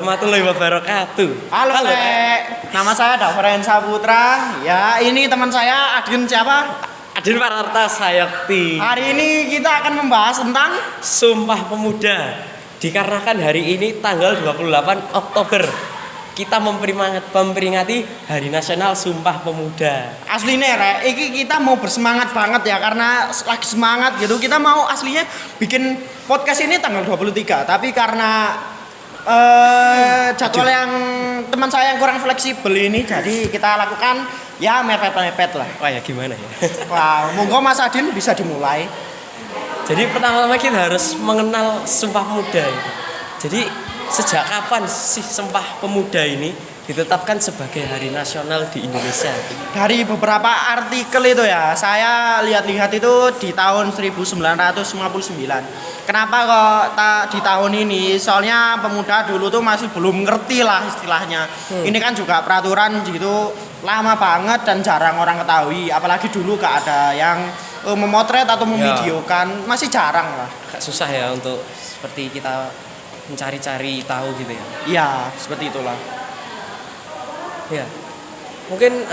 warahmatullahi wabarakatuh. Halo, Lek. Nama saya Dafren Saputra. Ya, ini teman saya Adin siapa? Adin Pararta Sayakti. Hari ini kita akan membahas tentang Sumpah Pemuda. Dikarenakan hari ini tanggal 28 Oktober kita memperingati Hari Nasional Sumpah Pemuda. aslinya, Rek. Iki kita mau bersemangat banget ya karena lagi semangat gitu. Kita mau aslinya bikin podcast ini tanggal 23, tapi karena jadwal yang teman saya yang kurang fleksibel ini, jadi kita lakukan ya mepet-mepet lah. Wah ya gimana ya? Wah, monggo Mas Adin bisa dimulai. Jadi pertama-tama kita harus mengenal Sumpah Pemuda ini. Jadi sejak kapan sih Sumpah Pemuda ini ditetapkan sebagai hari nasional di Indonesia? Dari beberapa artikel itu ya, saya lihat-lihat itu di tahun 1959. Kenapa kok di tahun ini? Soalnya pemuda dulu tuh masih belum ngerti lah istilahnya. Ini kan juga peraturan gitu lama banget dan jarang orang ketahui. Apalagi dulu gak ada yang memotret atau memvideokan, masih jarang lah. Agak susah ya untuk seperti kita mencari-cari tahu gitu ya. Iya, seperti itulah. Ya, mungkin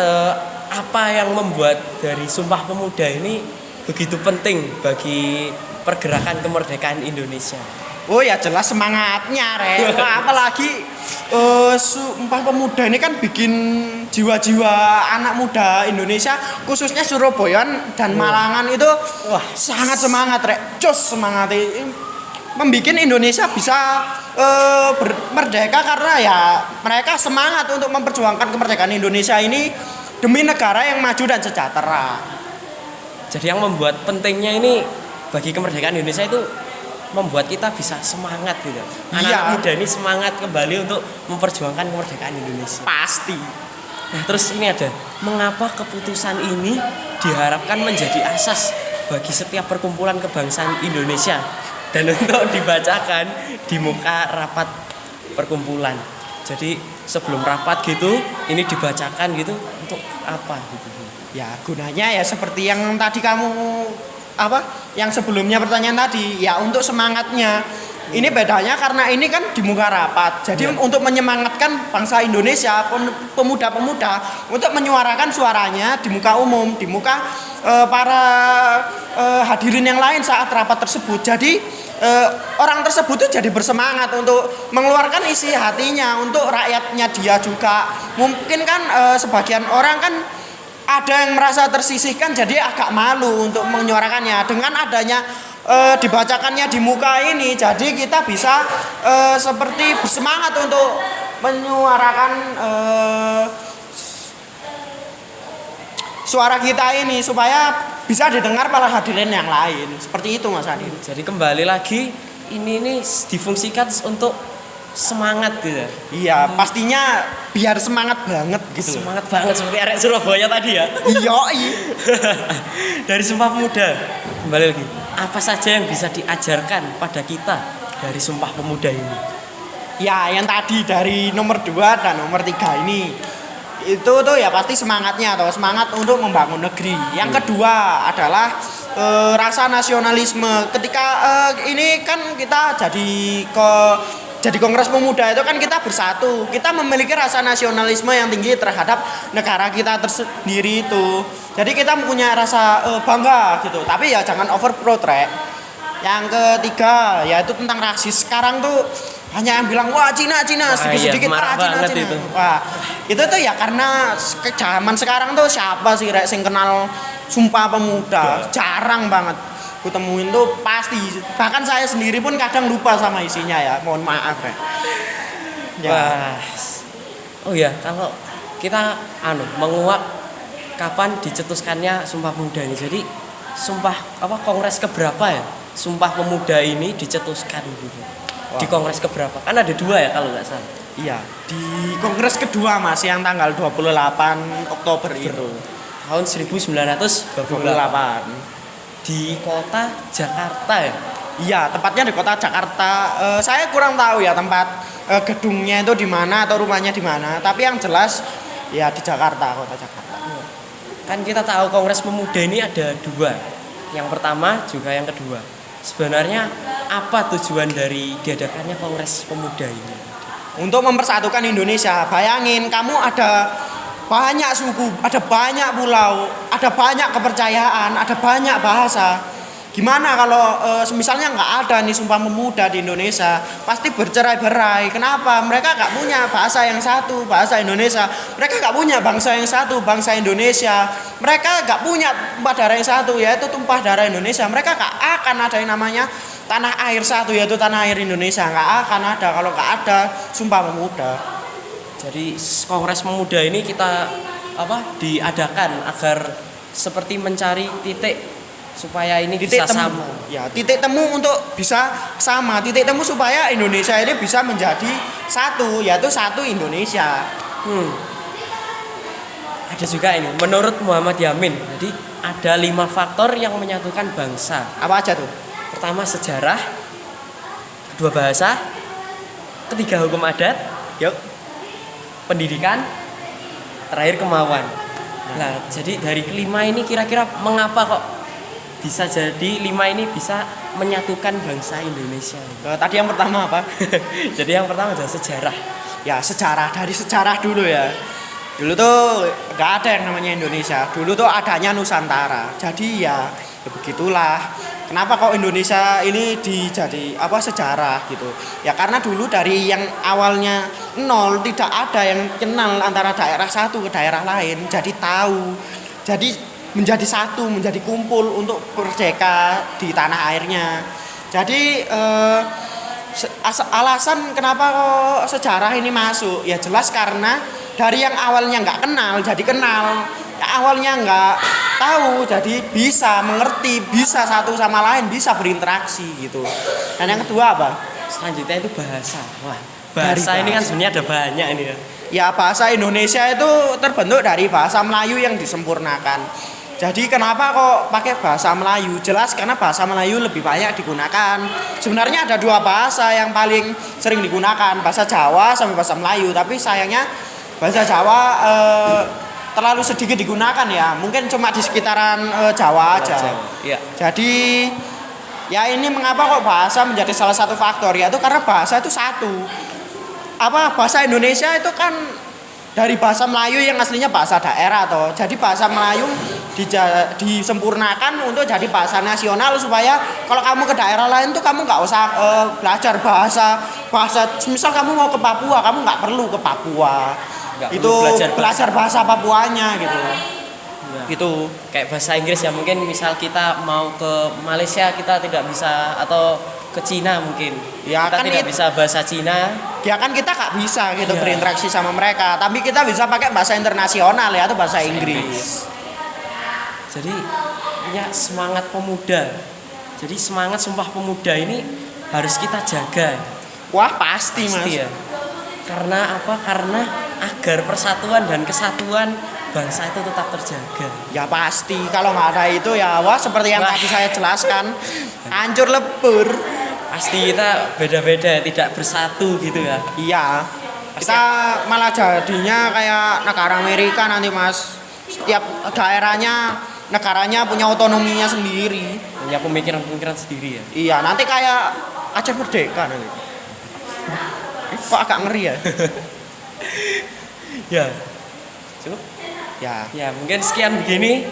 apa yang membuat dari Sumpah Pemuda ini begitu penting bagi pergerakan kemerdekaan Indonesia? Oh ya jelas semangatnya, Rek. Wah, apalagi Sumpah Pemuda ini kan bikin jiwa-jiwa anak muda Indonesia, khususnya Surabaya dan Malangan itu wah sangat semangat, Rek. Jos semangat membikin Indonesia bisa merdeka karena ya mereka semangat untuk memperjuangkan kemerdekaan Indonesia ini demi negara yang maju dan sejahtera. Jadi yang membuat pentingnya ini bagi kemerdekaan Indonesia itu membuat kita bisa semangat gitu. Anak muda ini semangat kembali untuk memperjuangkan kemerdekaan Indonesia. Pasti. Nah, terus ini ada, mengapa keputusan ini diharapkan menjadi asas bagi setiap perkumpulan kebangsaan Indonesia dan untuk dibacakan di muka rapat perkumpulan. Jadi sebelum rapat gitu, ini dibacakan gitu untuk apa gitu? Ya gunanya ya seperti yang tadi kamu yang sebelumnya pertanyaan tadi, ya untuk semangatnya. Ini bedanya karena ini kan di muka rapat. Jadi untuk menyemangatkan bangsa Indonesia, pemuda-pemuda untuk menyuarakan suaranya di muka umum, di muka para hadirin yang lain saat rapat tersebut. Jadi orang tersebut tuh jadi bersemangat untuk mengeluarkan isi hatinya untuk rakyatnya dia juga. Mungkin kan sebagian orang kan ada yang merasa tersisihkan, jadi agak malu untuk menyuarakannya. Dengan adanya dibacakannya di muka ini, jadi kita bisa seperti bersemangat untuk menyuarakan suara kita ini supaya bisa didengar para hadirin yang lain. Seperti itu, Mas Adi. Jadi kembali lagi ini difungsikan untuk semangat gitu. Iya, pastinya biar semangat banget gitu. Semangat banget seperti arek Surabaya tadi ya. Iya. Dari Sumpah Pemuda kembali lagi. Apa saja yang bisa diajarkan pada kita dari Sumpah Pemuda ini? Ya, yang tadi dari nomor 2 dan nomor 3 ini. Itu tuh ya pasti semangatnya atau semangat untuk membangun negeri. Yang kedua adalah rasa nasionalisme. Ketika ini kan kita jadi Kongres Pemuda itu kan kita bersatu. Kita memiliki rasa nasionalisme yang tinggi terhadap negara kita tersendiri itu. Jadi kita punya rasa bangga gitu. Tapi ya jangan overprotek. Yang ketiga yaitu tentang rasis. Sekarang tuh hanya yang bilang wah Cina sedikit-sedikit Cina. Itu. Wah, itu tuh ya karena zaman sekarang tuh siapa sih Rek sing kenal Sumpah Pemuda? Jarang banget kutemuin tuh pasti. Bahkan saya sendiri pun kadang lupa sama isinya ya. Mohon maaf ya. Wah. Oh ya, kalau kita menguak kapan dicetuskannya Sumpah Pemuda ini. Jadi kongres keberapa ya? Sumpah Pemuda ini dicetuskan gitu. Di kongres keberapa? Kan ada 2 ya kalau nggak salah. Iya, di kongres kedua Mas yang tanggal 28 Oktober itu. Tahun 1928. Di kota Jakarta ya? Iya, tepatnya di kota Jakarta. Saya kurang tahu ya tempat gedungnya itu di mana atau rumahnya di mana. Tapi yang jelas ya di Jakarta, kota Jakarta. Kan kita tahu Kongres Pemuda ini ada 2. Yang pertama juga yang kedua. Sebenarnya apa tujuan dari diadakannya Kongres Pemuda ini? untuk mempersatukan Indonesia. Bayangin kamu ada banyak suku, ada banyak pulau, ada banyak kepercayaan, ada banyak bahasa. Gimana kalau misalnya nggak ada nih Sumpah Pemuda di Indonesia, pasti bercerai-berai. Kenapa? Mereka nggak punya bahasa yang satu, bahasa Indonesia. Mereka nggak punya bangsa yang satu, bangsa Indonesia. Mereka nggak punya tumpah darah yang satu, yaitu tumpah darah Indonesia. Mereka nggak akan ada yang namanya tanah air satu, yaitu tanah air Indonesia. Nggak akan ada kalau nggak ada Sumpah Pemuda. Jadi Kongres Pemuda ini kita diadakan agar seperti mencari titik supaya ini bisa sama. Ya, titik temu untuk bisa sama, titik temu supaya Indonesia ini bisa menjadi satu, yaitu satu Indonesia. Ada juga ini, menurut Muhammad Yamin, jadi ada 5 faktor yang menyatukan bangsa. Apa aja tuh? Pertama sejarah, kedua bahasa, ketiga hukum adat, Yuk. pendidikan, terakhir kemauan. Nah, jadi dari kelima ini kira-kira mengapa kok bisa jadi 5 ini bisa menyatukan bangsa Indonesia? Tadi yang pertama apa? Jadi yang pertama adalah sejarah. Ya, sejarah, dari sejarah dulu ya. Dulu tuh nggak ada yang namanya Indonesia. Dulu tuh adanya Nusantara. Jadi ya begitulah. Kenapa kok Indonesia ini sejarah gitu? Ya karena dulu dari yang awalnya nol, tidak ada yang kenal antara daerah satu ke daerah lain. Jadi tahu. Jadi menjadi satu, menjadi kumpul untuk merdeka di tanah airnya. Jadi alasan kenapa kok sejarah ini masuk, ya jelas karena dari yang awalnya nggak kenal jadi kenal, yang awalnya nggak tahu jadi bisa mengerti, bisa satu sama lain, bisa berinteraksi gitu. Dan yang kedua apa? Selanjutnya itu bahasa. Wah, bahasa ini kan sebenarnya ada banyak ini ya. Ya, bahasa Indonesia itu terbentuk dari bahasa Melayu yang disempurnakan. Jadi kenapa kok pakai bahasa Melayu? Jelas karena bahasa Melayu lebih banyak digunakan. Sebenarnya ada 2 bahasa yang paling sering digunakan, bahasa Jawa sama bahasa Melayu. Tapi sayangnya bahasa Jawa terlalu sedikit digunakan ya. Mungkin cuma di sekitaran Jawa aja. Iya. Jadi ya ini mengapa kok bahasa menjadi salah satu faktor, yaitu karena bahasa itu satu. Bahasa Indonesia itu kan dari bahasa Melayu yang aslinya bahasa daerah toh. Jadi bahasa Melayu disempurnakan untuk jadi bahasa nasional supaya kalau kamu ke daerah lain tuh kamu nggak usah belajar bahasa misal kamu mau ke Papua, kamu nggak perlu ke Papua. Itu belajar bahasa Papuanya gitu. Ya. Gitu. Kayak bahasa Inggris ya, mungkin misal kita mau ke Malaysia kita tidak bisa, atau ke Cina mungkin. Ya, kita kan tidak bisa bahasa Cina. Ya kan kita nggak bisa gitu Ya. berinteraksi sama mereka, tapi kita bisa pakai bahasa internasional ya, atau bahasa Inggris. Jadi ya semangat pemuda. Jadi semangat Sumpah Pemuda ini harus kita jaga. Wah, pasti Mas. Ya. Karena apa? Karena agar persatuan dan kesatuan bangsa itu tetap terjaga. Ya pasti, kalau nggak ada itu ya wah seperti yang tadi saya jelaskan, hancur lebur. Pasti kita beda-beda, tidak bersatu gitu ya. Iya. Kita malah jadinya kayak negara Amerika nanti Mas. Setiap daerahnya, negaranya punya otonominya sendiri. Punya pemikiran-pemikiran sendiri ya. Iya, nanti kayak Aceh merdeka nanti. Kok agak ngeri ya? Ya. Cukup. Ya. Ya, mungkin sekian begini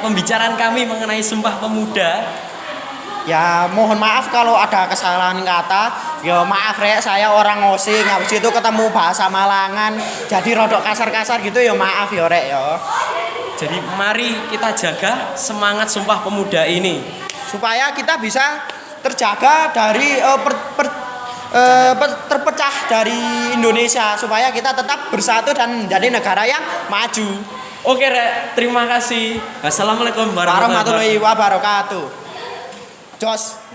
pembicaraan kami mengenai Sumpah Pemuda. Ya, mohon maaf kalau ada kesalahan kata. Ya maaf rek, saya orang Osing, habis itu ketemu bahasa Malangan, jadi rodok kasar-kasar gitu ya maaf ya rek ya. Jadi mari kita jaga semangat Sumpah Pemuda ini Supaya kita bisa terjaga dari terpecah dari Indonesia, supaya kita tetap bersatu dan menjadi negara yang maju. Oke rek, terima kasih. Wassalamualaikum warahmatullahi Warahmatullahi wabarakatuh. Jos.